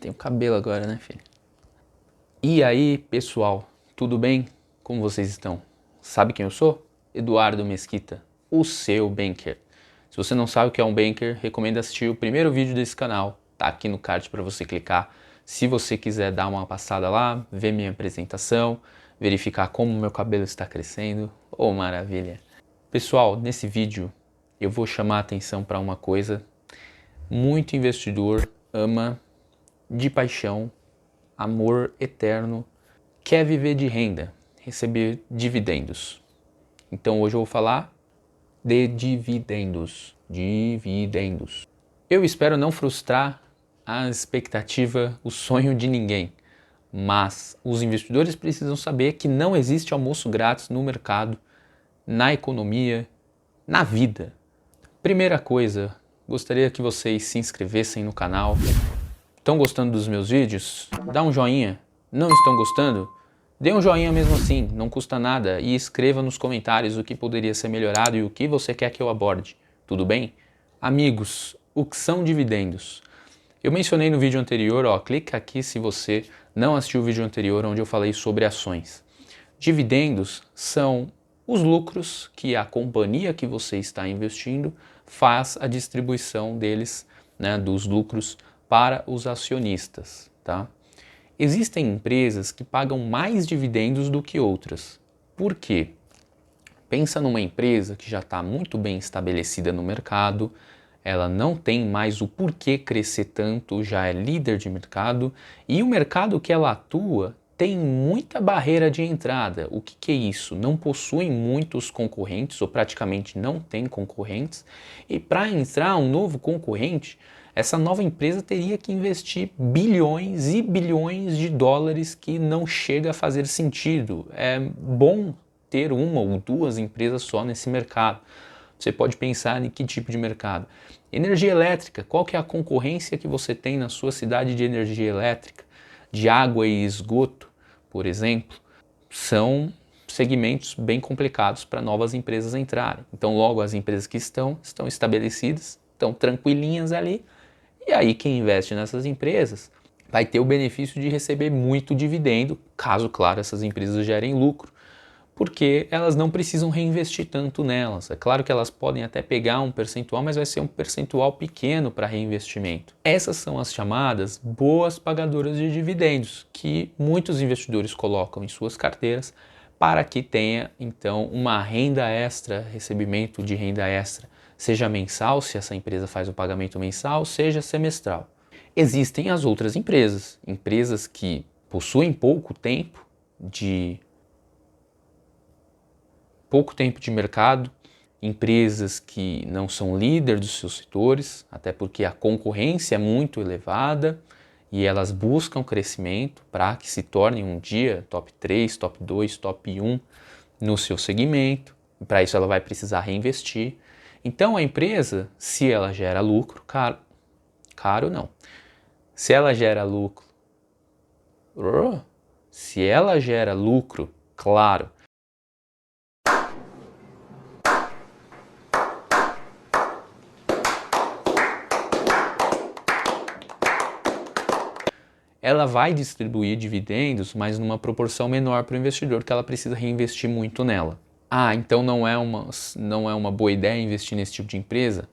Tenho cabelo agora, né, filho? E aí, pessoal, tudo bem? Como vocês estão? Sabe quem eu sou? Eduardo Mesquita, o seu banker. Se você não sabe o que é um banker, recomendo assistir o primeiro vídeo desse canal. Tá aqui no card para você clicar. Se você quiser dar uma passada lá, ver minha apresentação, verificar como meu cabelo está crescendo. Oh, maravilha! Pessoal, nesse vídeo eu vou chamar a atenção para uma coisa. Muito investidor ama de paixão, amor eterno, quer viver de renda, receber dividendos. Então hoje eu vou falar de dividendos. Dividendos. Eu espero não frustrar a expectativa, o sonho de ninguém, mas os investidores precisam saber que não existe almoço grátis no mercado, na economia, na vida. Primeira coisa, gostaria que vocês se inscrevessem no canal. Estão gostando dos meus vídeos? Dá um joinha. Não estão gostando? Dê um joinha mesmo assim, não custa nada. E escreva nos comentários o que poderia ser melhorado e o que você quer que eu aborde. Tudo bem? Amigos, o que são dividendos? Eu mencionei no vídeo anterior, clica aqui se você não assistiu o vídeo anterior onde eu falei sobre ações. Dividendos são os lucros que a companhia que você está investindo faz a distribuição deles, né, dos lucros para os acionistas, tá? Existem empresas que pagam mais dividendos do que outras. Por quê? Pensa numa empresa que já está muito bem estabelecida no mercado, ela não tem mais o porquê crescer tanto, já é líder de mercado e o mercado que ela atua tem muita barreira de entrada. O que é isso? Não possuem muitos concorrentes ou praticamente não tem concorrentes e para entrar um novo concorrente, essa nova empresa teria que investir bilhões e bilhões de dólares que não chega a fazer sentido. É bom ter uma ou duas empresas só nesse mercado. Você pode pensar em que tipo de mercado? Energia elétrica, qual que é a concorrência que você tem na sua cidade de energia elétrica? De água e esgoto, por exemplo, são segmentos bem complicados para novas empresas entrarem. Então logo as empresas que estão estabelecidas, estão tranquilinhas ali, e aí quem investe nessas empresas vai ter o benefício de receber muito dividendo, caso, claro, essas empresas gerem lucro, porque elas não precisam reinvestir tanto nelas. É claro que elas podem até pegar um percentual, mas vai ser um percentual pequeno para reinvestimento. Essas são as chamadas boas pagadoras de dividendos, que muitos investidores colocam em suas carteiras para que tenha, então, uma renda extra, recebimento de renda extra, seja mensal, se essa empresa faz o pagamento mensal, seja semestral. Existem as outras empresas, empresas que possuem pouco tempo de mercado, empresas que não são líder dos seus setores, até porque a concorrência é muito elevada e elas buscam crescimento para que se tornem um dia top 3, top 2, top 1 no seu segmento. Para isso ela vai precisar reinvestir. Então a empresa, se ela gera lucro, caro não. Se ela gera lucro, claro, ela vai distribuir dividendos, mas numa proporção menor para o investidor, que ela precisa reinvestir muito nela. Então não é uma boa ideia investir nesse tipo de empresa?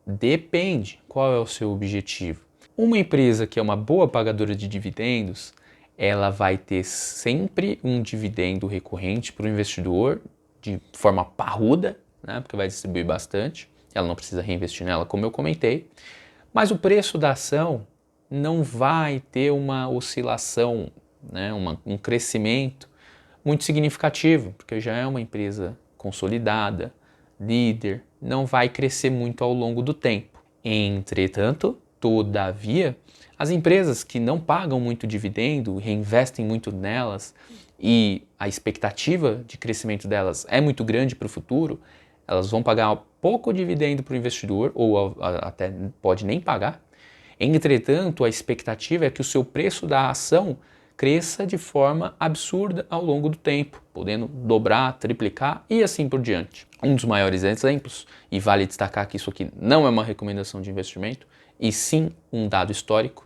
Depende. Qual é o seu objetivo? Uma empresa que é uma boa pagadora de dividendos, ela vai ter sempre um dividendo recorrente para o investidor de forma parruda, né, porque vai distribuir bastante. Ela não precisa reinvestir nela, como eu comentei. Mas o preço da ação não vai ter uma oscilação, né, um crescimento muito significativo, porque já é uma empresa consolidada, líder, não vai crescer muito ao longo do tempo. Entretanto, todavia, as empresas que não pagam muito dividendo, reinvestem muito nelas e a expectativa de crescimento delas é muito grande para o futuro, elas vão pagar pouco dividendo para o investidor, ou até pode nem pagar. Entretanto, a expectativa é que o seu preço da ação cresça de forma absurda ao longo do tempo, podendo dobrar, triplicar e assim por diante. Um dos maiores exemplos, e vale destacar que isso aqui não é uma recomendação de investimento, e sim um dado histórico,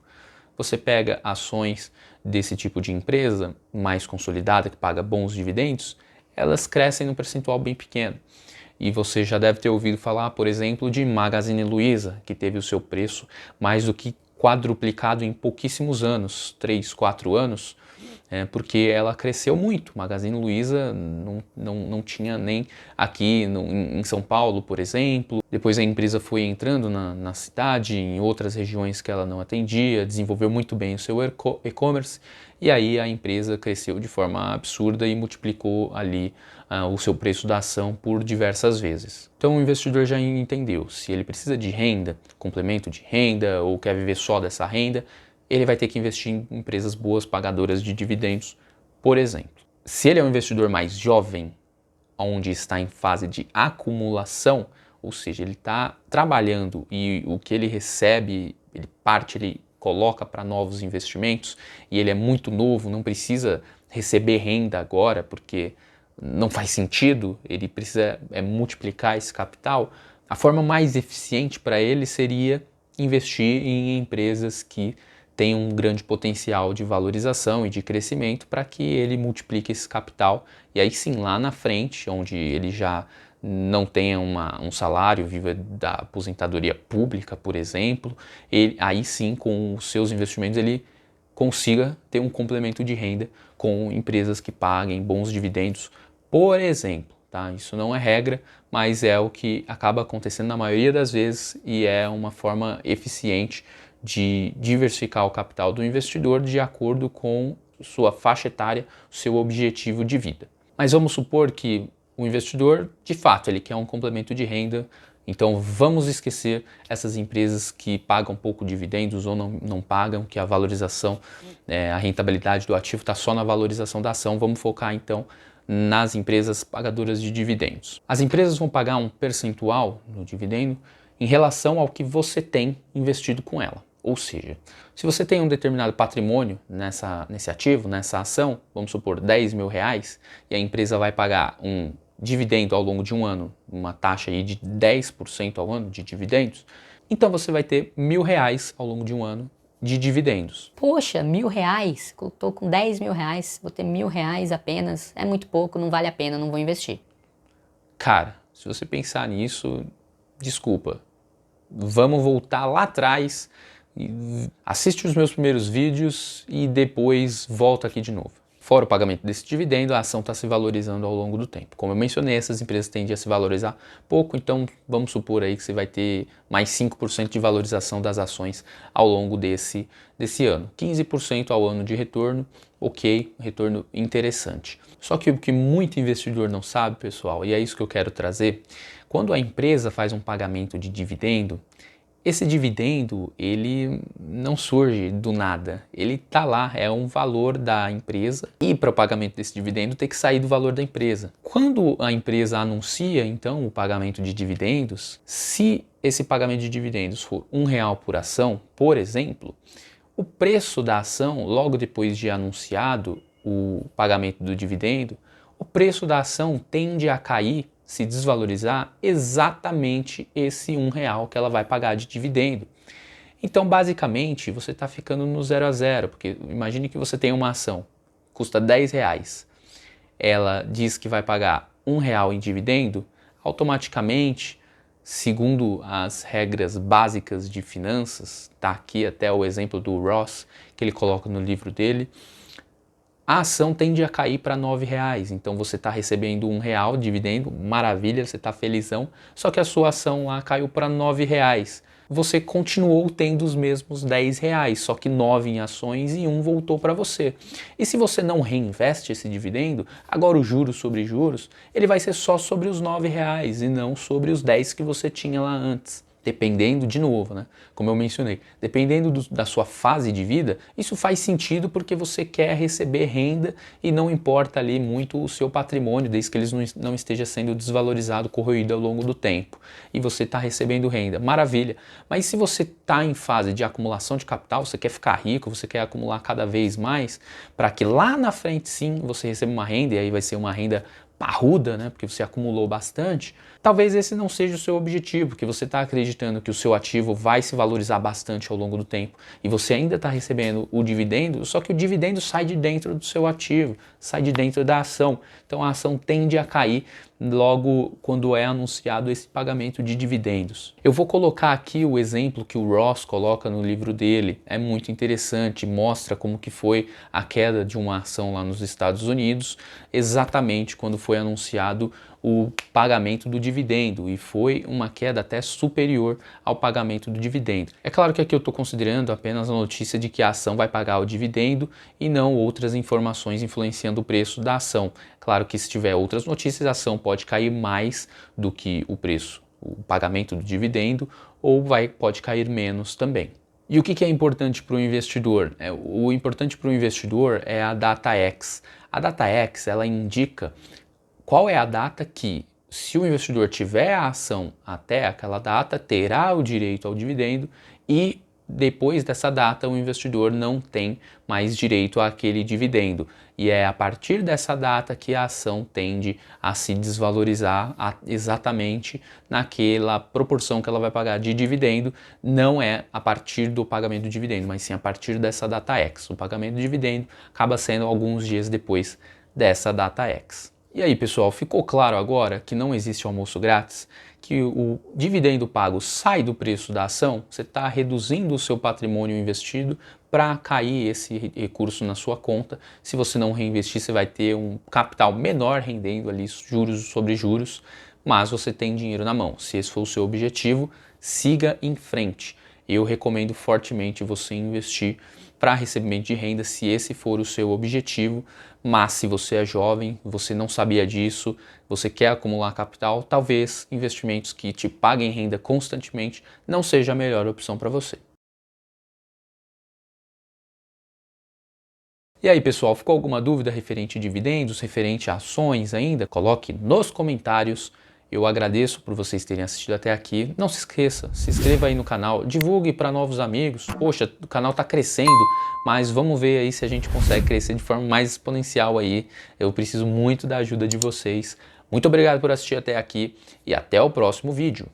você pega ações desse tipo de empresa mais consolidada, que paga bons dividendos, elas crescem num percentual bem pequeno. E você já deve ter ouvido falar, por exemplo, de Magazine Luiza, que teve o seu preço mais do que quadruplicado em pouquíssimos anos, 3, 4 anos, porque ela cresceu muito. Magazine Luiza não tinha nem aqui em São Paulo, por exemplo. Depois a empresa foi entrando na cidade, em outras regiões que ela não atendia, desenvolveu muito bem o seu e-commerce, e aí a empresa cresceu de forma absurda e multiplicou ali o seu preço da ação por diversas vezes. Então o investidor já entendeu, se ele precisa de renda, complemento de renda, ou quer viver só dessa renda, ele vai ter que investir em empresas boas, pagadoras de dividendos, por exemplo. Se ele é um investidor mais jovem, onde está em fase de acumulação, ou seja, ele está trabalhando e o que ele recebe, ele coloca para novos investimentos, e ele é muito novo, não precisa receber renda agora, porque não faz sentido, ele precisa multiplicar esse capital. A forma mais eficiente para ele seria investir em empresas que tem um grande potencial de valorização e de crescimento para que ele multiplique esse capital, e aí sim, lá na frente, onde ele já não tenha um salário, viva da aposentadoria pública, por exemplo, aí sim, com os seus investimentos, ele consiga ter um complemento de renda com empresas que paguem bons dividendos, por exemplo. Tá? Isso não é regra, mas é o que acaba acontecendo na maioria das vezes e é uma forma eficiente de diversificar o capital do investidor de acordo com sua faixa etária, seu objetivo de vida. Mas vamos supor que o investidor, de fato, ele quer um complemento de renda, então vamos esquecer essas empresas que pagam pouco dividendos ou não pagam, que a valorização, a rentabilidade do ativo está só na valorização da ação. Vamos focar então nas empresas pagadoras de dividendos. As empresas vão pagar um percentual no dividendo em relação ao que você tem investido com ela. Ou seja, se você tem um determinado patrimônio nesse ativo, nessa ação, vamos supor 10 mil reais, e a empresa vai pagar um dividendo ao longo de um ano, uma taxa aí de 10% ao ano de dividendos, então você vai ter R$ 1.000 ao longo de um ano de dividendos. Poxa, R$ 1.000? Eu tô com 10 mil reais, vou ter R$ 1.000 apenas, é muito pouco, não vale a pena, não vou investir. Cara, se você pensar nisso, desculpa, vamos voltar lá atrás, assiste os meus primeiros vídeos e depois volta aqui de novo. Fora o pagamento desse dividendo, a ação está se valorizando ao longo do tempo. Como eu mencionei, essas empresas tendem a se valorizar pouco, então vamos supor aí que você vai ter mais 5% de valorização das ações ao longo desse ano. 15% ao ano de retorno, ok, retorno interessante. Só que o que muito investidor não sabe, pessoal, e é isso que eu quero trazer, quando a empresa faz um pagamento de dividendo, esse dividendo, ele não surge do nada, ele está lá, é um valor da empresa e para o pagamento desse dividendo tem que sair do valor da empresa. Quando a empresa anuncia, então, o pagamento de dividendos, se esse pagamento de dividendos for R$ 1 por ação, por exemplo, o preço da ação, logo depois de anunciado o pagamento do dividendo, o preço da ação tende a cair, se desvalorizar, exatamente esse R$ 1 que ela vai pagar de dividendo. Então, basicamente, você está ficando no 0 a 0, porque imagine que você tem uma ação, custa R$ 10, ela diz que vai pagar R$ 1 em dividendo, automaticamente, segundo as regras básicas de finanças, está aqui até o exemplo do Ross, que ele coloca no livro dele, a ação tende a cair para R$ 9, então você está recebendo R$ 1 de dividendo, maravilha, você está felizão, só que a sua ação lá caiu para R$ 9. Você continuou tendo os mesmos R$ 10, só que 9 em ações e 1 voltou para você. E se você não reinveste esse dividendo, agora o juros sobre juros, ele vai ser só sobre os R$ 9 e não sobre os 10 que você tinha lá antes. Dependendo, de novo, né? Como eu mencionei, dependendo da sua fase de vida, isso faz sentido porque você quer receber renda e não importa ali muito o seu patrimônio, desde que ele não esteja sendo desvalorizado, corroído ao longo do tempo. E você está recebendo renda, maravilha. Mas se você está em fase de acumulação de capital, você quer ficar rico, você quer acumular cada vez mais, para que lá na frente sim você receba uma renda, e aí vai ser uma renda parruda, né? Porque você acumulou bastante. talvez esse não seja o seu objetivo, que você está acreditando que o seu ativo vai se valorizar bastante ao longo do tempo e você ainda está recebendo o dividendo, só que o dividendo sai de dentro do seu ativo, sai de dentro da ação. Então a ação tende a cair logo quando é anunciado esse pagamento de dividendos. Eu vou colocar aqui o exemplo que o Ross coloca no livro dele, é muito interessante, mostra como que foi a queda de uma ação lá nos Estados Unidos, exatamente quando foi anunciado o pagamento do dividendo, e foi uma queda até superior ao pagamento do dividendo. É claro que aqui eu estou considerando apenas a notícia de que a ação vai pagar o dividendo e não outras informações influenciando o preço da ação. Claro que se tiver outras notícias, a ação pode cair mais do que o preço, o pagamento do dividendo, ou pode cair menos também. E o que é importante para o investidor? O importante para o investidor é a data X. A data X, ela indica qual é a data que, se o investidor tiver a ação até aquela data, terá o direito ao dividendo, e depois dessa data o investidor não tem mais direito àquele dividendo. E é a partir dessa data que a ação tende a se desvalorizar exatamente naquela proporção que ela vai pagar de dividendo. Não é a partir do pagamento do dividendo, mas sim a partir dessa data X. O pagamento do dividendo acaba sendo alguns dias depois dessa data X. E aí, pessoal, ficou claro agora que não existe almoço grátis? Que o dividendo pago sai do preço da ação? Você está reduzindo o seu patrimônio investido para cair esse recurso na sua conta. Se você não reinvestir, você vai ter um capital menor rendendo ali juros sobre juros, mas você tem dinheiro na mão. Se esse for o seu objetivo, siga em frente. Eu recomendo fortemente você investir para recebimento de renda, se esse for o seu objetivo. Mas se você é jovem, você não sabia disso, você quer acumular capital, talvez investimentos que te paguem renda constantemente não seja a melhor opção para você. E aí, pessoal, ficou alguma dúvida referente a dividendos, referente a ações ainda? Coloque nos comentários. Eu agradeço por vocês terem assistido até aqui. Não se esqueça, se inscreva aí no canal, divulgue para novos amigos. Poxa, o canal está crescendo, mas vamos ver aí se a gente consegue crescer de forma mais exponencial aí. Eu preciso muito da ajuda de vocês. Muito obrigado por assistir até aqui e até o próximo vídeo.